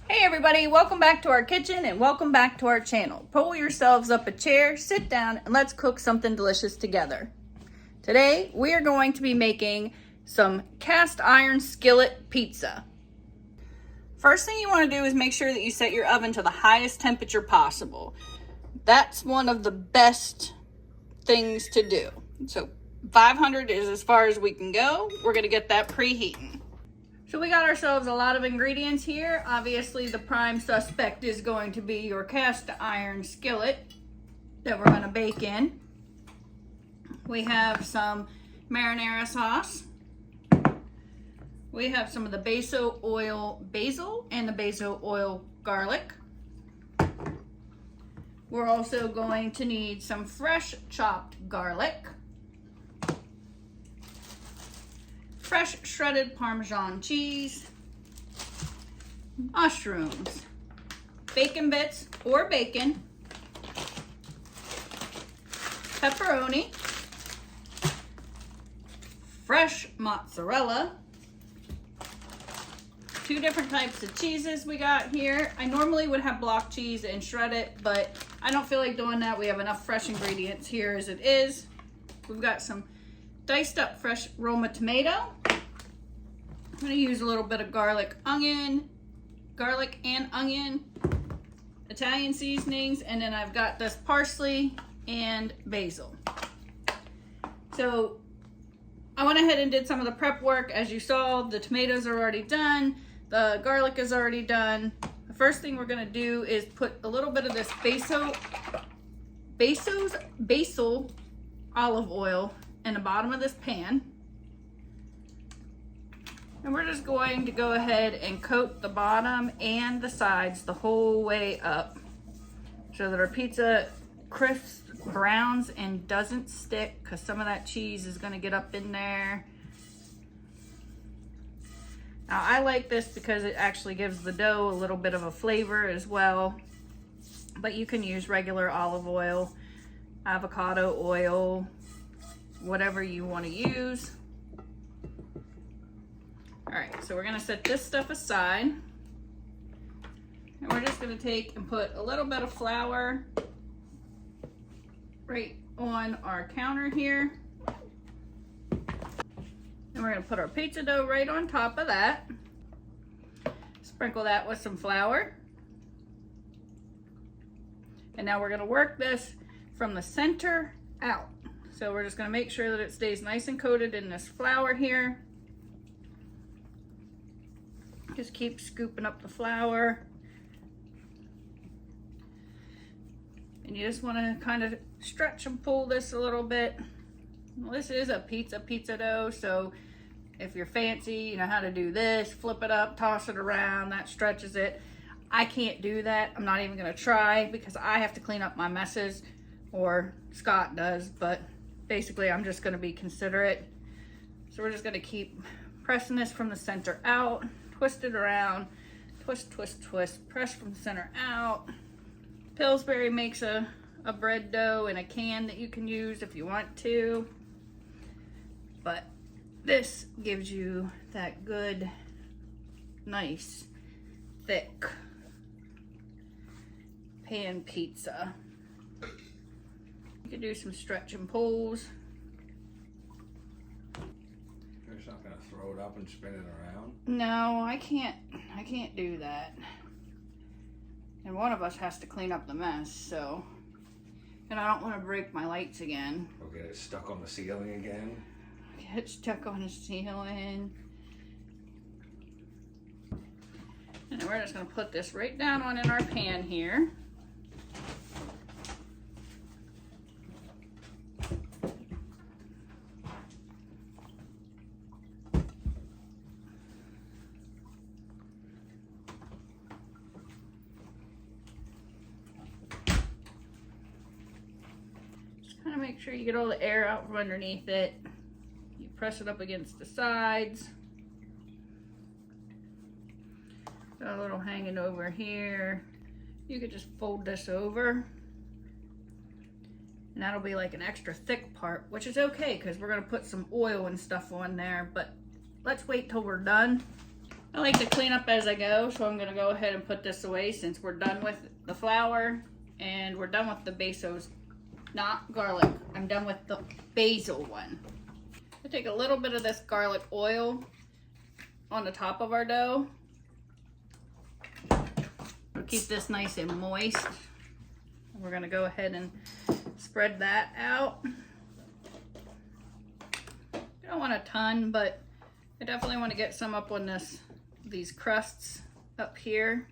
Hey everybody, welcome back to our kitchen and welcome back to our channel. Pull yourselves up a chair, sit down, and let's cook something delicious together. Today, we are going to be making some cast iron skillet pizza. First thing you want to do is make sure that you set your oven to the highest temperature possible. That's one of the best things to do. So 500 is as far as we can go. We're going to get that preheating. So we got ourselves a lot of ingredients here. Obviously the prime suspect is going to be your cast iron skillet that we're going to bake in. We have some marinara sauce. We have some of the basil and the basil oil garlic. We're also going to need some fresh chopped garlic, fresh shredded Parmesan cheese, mushrooms, bacon bits or bacon, pepperoni, fresh mozzarella, 2 different types of cheeses we got here. I normally would have block cheese and shred it, but I don't feel like doing that. We have enough fresh ingredients here as it is. We've got some diced up fresh Roma tomato. I'm gonna use a little bit of garlic and onion, Italian seasonings, and then I've got this parsley and basil. So I went ahead and did some of the prep work. As you saw, the tomatoes are already done. The garlic is already done. The first thing we're gonna do is put a little bit of this basil olive oil in the bottom of this pan. And we're just going to go ahead and coat the bottom and the sides the whole way up so that our pizza crisps, browns, and doesn't stick, because some of that cheese is going to get up in there. Now I like this because it actually gives the dough a little bit of a flavor as well, but you can use regular olive oil, avocado oil, whatever you want to use. All right, so we're gonna set this stuff aside, and we're just gonna take and put a little bit of flour right on our counter here. And we're gonna put our pizza dough right on top of that. Sprinkle that with some flour. And now we're gonna work this from the center out. So we're just gonna make sure that it stays nice and coated in this flour here. Just keep scooping up the flour. And you just wanna kind of stretch and pull this a little bit. Well, this is a pizza dough, so if you're fancy, you know how to do this, flip it up, toss it around, that stretches it. I can't do that. I'm not even gonna try because I have to clean up my messes, or Scott does, but basically I'm just gonna be considerate. So we're just gonna keep pressing this from the center out, twist it around, twist, twist, twist, press from the center out. Pillsbury makes a bread dough in a can that you can use if you want to, but this gives you that good, nice, thick pan pizza. You can do some stretch and pulls. You're just not gonna throw it up and spin it around? No, I can't do that. And one of us has to clean up the mess, so. And I don't want to break my lights again. Or get it stuck on the ceiling again? Get stuck on the ceiling. And then we're just gonna put this right down on in our pan here. Make sure you get all the air out from underneath it. You press it up against the sides. Got a little hanging over here. You could just fold this over, and that'll be like an extra thick part, which is okay because we're gonna put some oil and stuff on there, but let's wait till we're done. I like to clean up as I go, so I'm gonna go ahead and put this away since we're done with the flour and we're done with the basos, not garlic. I'm done with the basil one. I take a little bit of this garlic oil on the top of our dough. We'll keep this nice and moist. We're gonna go ahead and spread that out. I don't want a ton, but I definitely want to get some up on these crusts up here.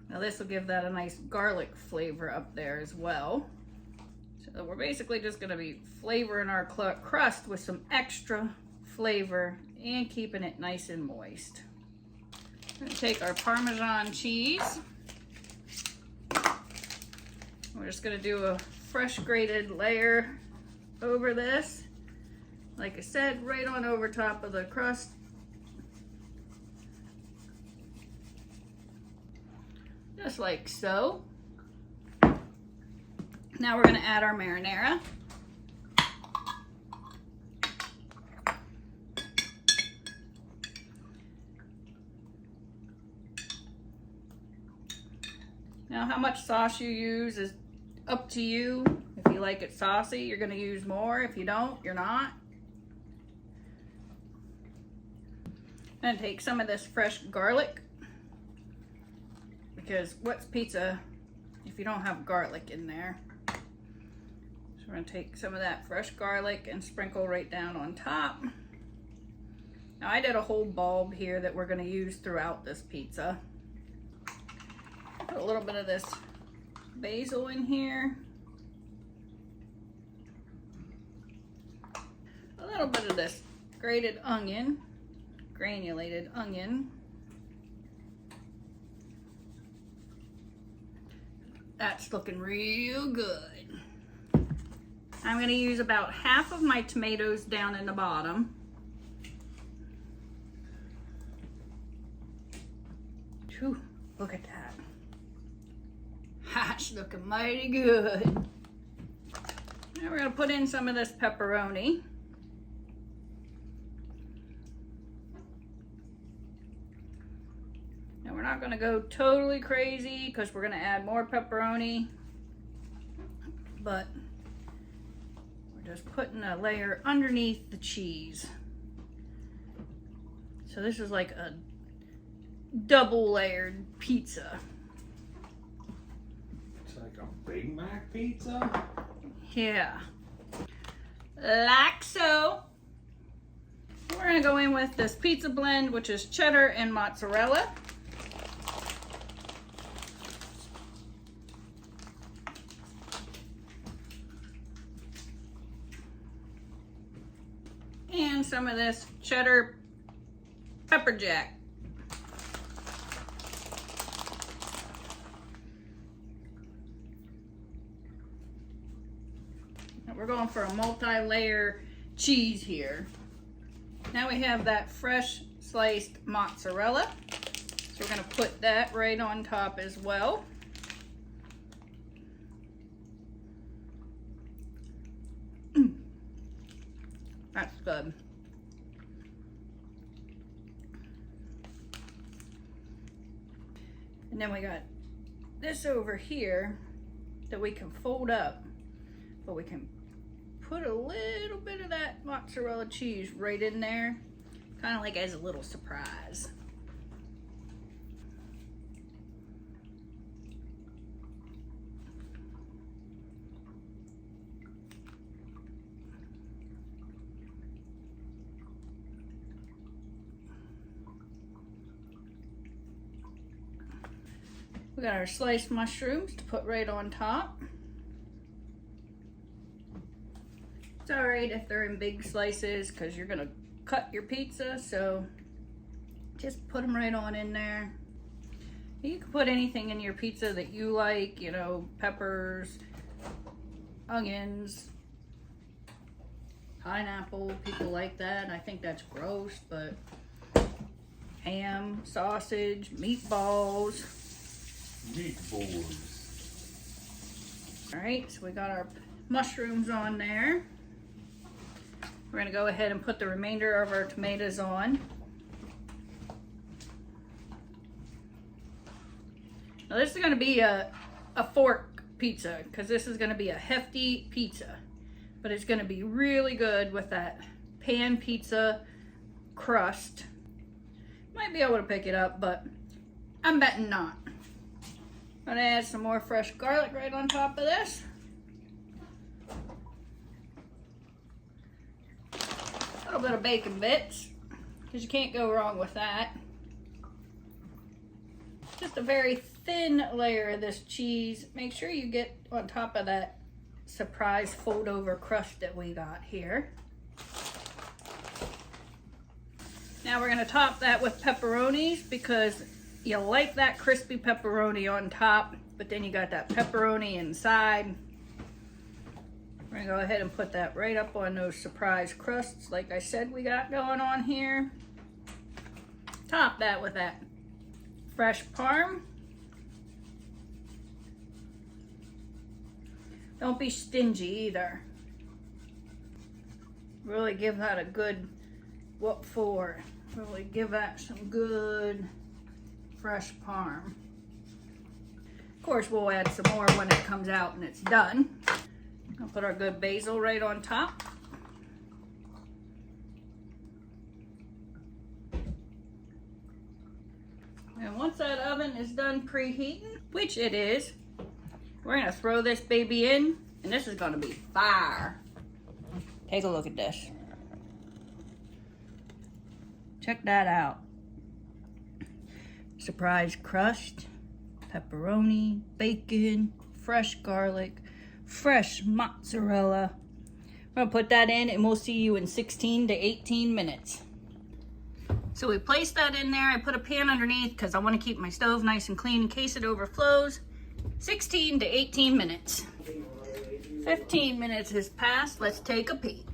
Now this will give that a nice garlic flavor up there as well. So we're basically just going to be flavoring our crust with some extra flavor and keeping it nice and moist. We're going to take our Parmesan cheese. We're just going to do a fresh grated layer over this. Like I said, right on over top of the crust. Just like so. Now we're going to add our marinara. Now how much sauce you use is up to you. If you like it saucy, you're going to use more. If you don't, you're not. I'm going to take some of this fresh garlic, because what's pizza if you don't have garlic in there? So we're going to take some of that fresh garlic and sprinkle right down on top. Now I did a whole bulb here that we're going to use throughout this pizza. Put a little bit of this basil in here. A little bit of this grated onion. Granulated onion. That's looking real good. I'm going to use about half of my tomatoes down in the bottom. Whew, look at that. That's looking mighty good. Now we're going to put in some of this pepperoni. We're not going to go totally crazy because we're going to add more pepperoni, but we're just putting a layer underneath the cheese. So this is like a double layered pizza. It's like a Big Mac pizza? Yeah, like so. We're going to go in with this pizza blend, which is cheddar and mozzarella. And some of this cheddar pepper jack. Now we're going for a multi-layer cheese here. Now we have that fresh sliced mozzarella. So we're going to put that right on top as well. That's good. And then we got this over here that we can fold up, but we can put a little bit of that mozzarella cheese right in there, kind of like as a little surprise. We got our sliced mushrooms to put right on top. It's all right if they're in big slices because you're gonna cut your pizza, so just put them right on in there. You can put anything in your pizza that you like, you know, peppers, onions, pineapple, people like that. I think that's gross, but ham, sausage, meatballs. Meatballs. All right, so we got our mushrooms on there. We're gonna go ahead and put the remainder of our tomatoes on. Now this is gonna be a fork pizza because this is gonna be a hefty pizza, but it's gonna be really good with that pan pizza crust. Might be able to pick it up, but I'm betting not. I'm gonna add some more fresh garlic right on top of this. A little bit of bacon bits, because you can't go wrong with that. Just a very thin layer of this cheese. Make sure you get on top of that surprise fold over crust that we got here. Now we're gonna top that with pepperonis because you like that crispy pepperoni on top, but then you got that pepperoni inside. We're gonna go ahead and put that right up on those surprise crusts like I said we got going on here. Top that with that fresh parm. Don't be stingy either. Really give that a good what for. Really give that some good fresh parm. Of course, we'll add some more when it comes out and it's done. I'll put our good basil right on top. And once that oven is done preheating, which it is, we're gonna throw this baby in, and this is gonna be fire. Take a look at this. Check that out. Surprise crust, pepperoni, bacon, fresh garlic, fresh mozzarella. We're gonna put that in and we'll see you in 16 to 18 minutes. So we placed that in there. I put a pan underneath because I want to keep my stove nice and clean in case it overflows. 16 to 18 minutes. 15 minutes has passed. Let's take a peek.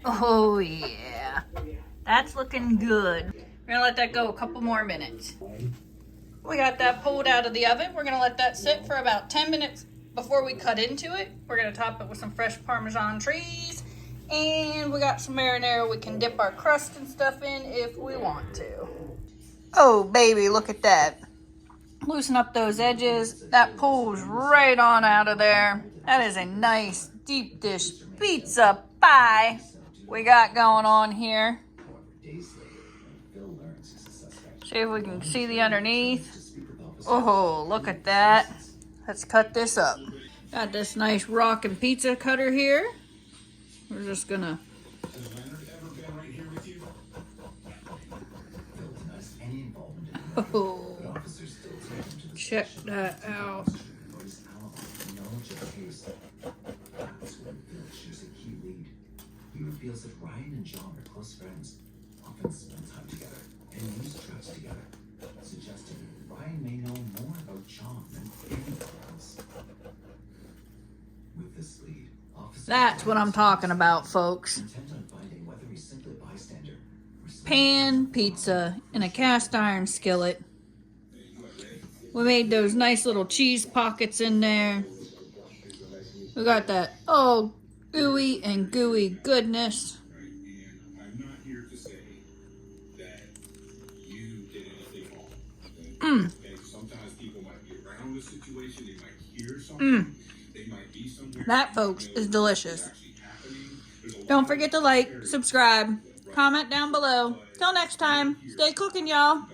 Oh yeah, that's looking good. We're gonna let that go a couple more minutes. We got that pulled out of the oven. We're gonna let that sit for about 10 minutes before we cut into it. We're gonna top it with some fresh Parmesan cheese, and we got some marinara we can dip our crust and stuff in if we want to. Oh baby, look at that. Loosen up those edges. That pulls right on out of there. That is a nice deep dish pizza pie we got going on here. See if we can see the underneath. Oh, look at that. Let's cut this up. Got this nice rockin' pizza cutter here. We're just gonna... Oh, check that out. He reveals that Ryan and John are close friends, often spend time together, and use drugs together, suggesting Ryan may know more about John than anyone else. With this lead, That's what I'm talking about, folks. intent on finding whether he's simply a bystander or Pan pizza in a cast iron skillet. We made those nice little cheese pockets in there. We got that, oh, ooey and gooey goodness. I'm not here to say that you did anything wrong. Okay? Sometimes people might be around the situation, they might hear something, they might be somewhere. That, folks, is delicious. Actually happening. There's a lot Don't forget to like, subscribe, comment down below. Till next time, stay cooking, y'all.